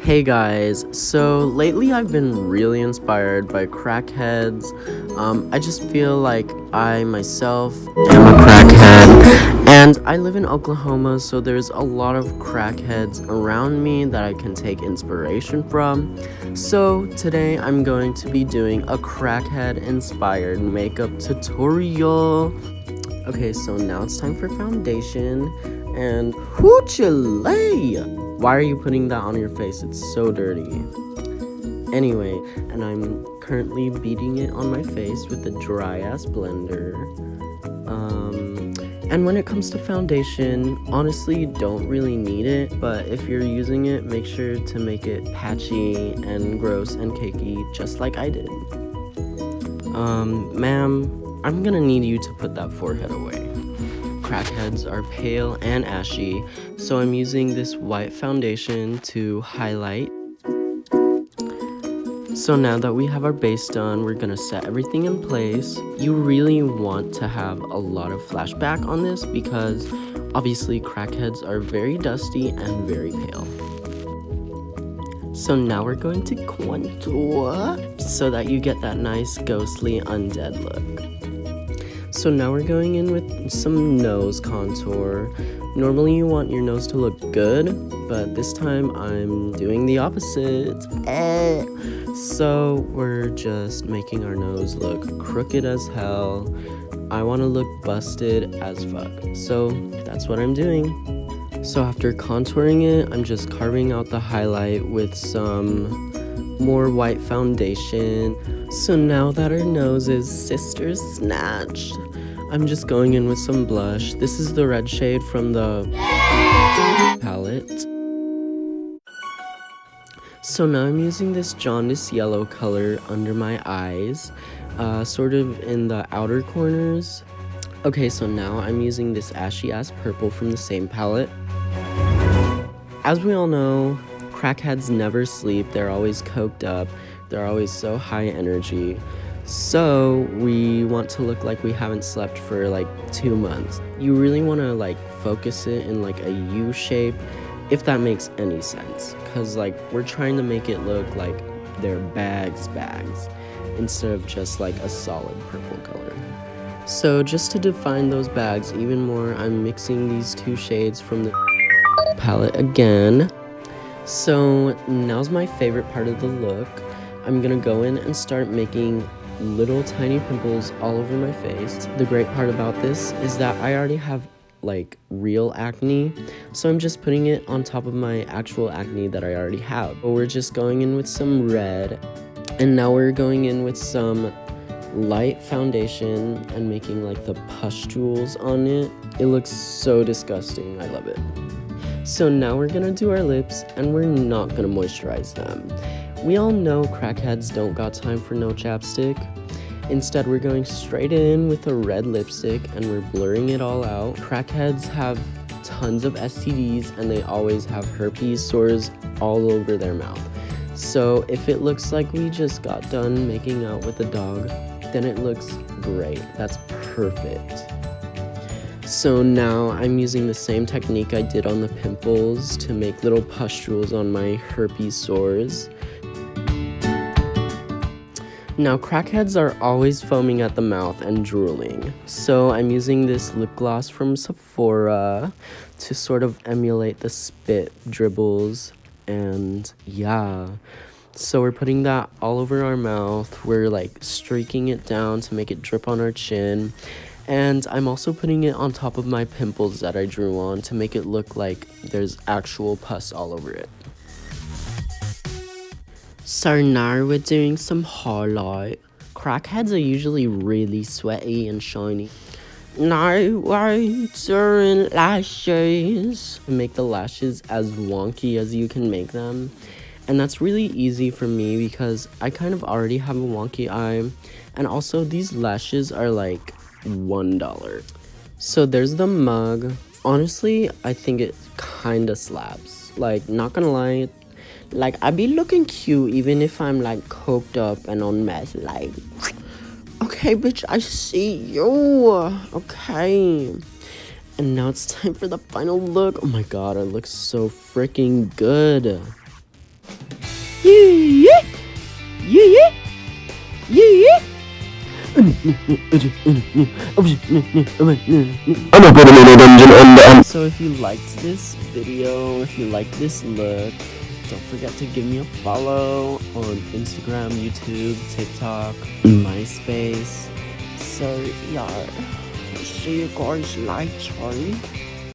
Hey guys, so lately I've been really inspired by crackheads. I just feel like I myself am a crackhead, and I live in Oklahoma, so there's a lot of crackheads around me that I can take inspiration from. So today I'm going to be doing a crackhead inspired makeup tutorial. Okay, so now it's time for foundation, and hoochie! Why are you putting that on your face? It's so dirty. Anyway, and I'm currently beating it on my face with a dry ass blender. And when it comes to foundation, honestly, you don't really need it, but if you're using it, make sure to make it patchy and gross and cakey, just like I did. Ma'am, I'm gonna need you to put that forehead away. Crackheads are pale and ashy, so I'm using this white foundation to highlight. So now that we have our base done, we're gonna set everything in place. You really want to have a lot of flashback on this because obviously crackheads are very dusty and very pale. So now we're going to contour so that you get that nice ghostly undead look. So now we're going in with some nose contour. Normally you want your nose to look good, but this time I'm doing the opposite. So we're just making our nose look crooked as hell. I want to look busted as fuck. So that's what I'm doing. So after contouring it, I'm just carving out the highlight with some more white foundation. So now that our nose is sister snatched, I'm just going in with some blush. This is the red shade from the palette. So now I'm using this jaundiced yellow color under my eyes, sort of in the outer corners. Okay, so now I'm using this ashy ass purple from the same palette. As we all know, crackheads never sleep. They're always coked up. They're always so high energy. So we want to look like we haven't slept for like 2 months. You really want to like focus it in like a U shape, if that makes any sense. Cause like we're trying to make it look like they're bags, instead of just like a solid purple color. So just to define those bags even more, I'm mixing these two shades from the palette again. So now's my favorite part of the look. I'm gonna go in and start making little tiny pimples all over my face. The great part about this is that I already have like real acne, so I'm just putting it on top of my actual acne that I already have. But we're just going in with some red, and now we're going in with some light foundation and making like the pustules on it. It looks so disgusting. I love it. So now we're gonna do our lips, and we're not gonna moisturize them. We all know crackheads don't got time for no chapstick. Instead, we're going straight in with a red lipstick and we're blurring it all out. Crackheads have tons of STDs and they always have herpes sores all over their mouth. So if it looks like we just got done making out with a dog, then it looks great. That's perfect. So now I'm using the same technique I did on the pimples to make little pustules on my herpes sores. Now crackheads are always foaming at the mouth and drooling, so I'm using this lip gloss from Sephora to sort of emulate the spit dribbles, and yeah. So we're putting that all over our mouth. We're like streaking it down to make it drip on our chin, and I'm also putting it on top of my pimples that I drew on to make it look like there's actual pus all over it. So now we're doing some highlight. Crackheads are usually really sweaty and shiny. Now we're doing lashes. Make the lashes as wonky as you can make them. And that's really easy for me because I kind of already have a wonky eye. And also these lashes are like $1. So there's the mug. Honestly, I think it kinda slaps. Like, not gonna lie. Like, I be looking cute even if I'm like coked up and on meth. Like, okay, bitch, I see you. Okay. And now it's time for the final look. Oh my god, I look so freaking good. Yeah, yeah, yeah. So if you liked this video, if you liked this look, don't forget to give me a follow on Instagram, YouTube, TikTok, MySpace. So yeah, see you guys later.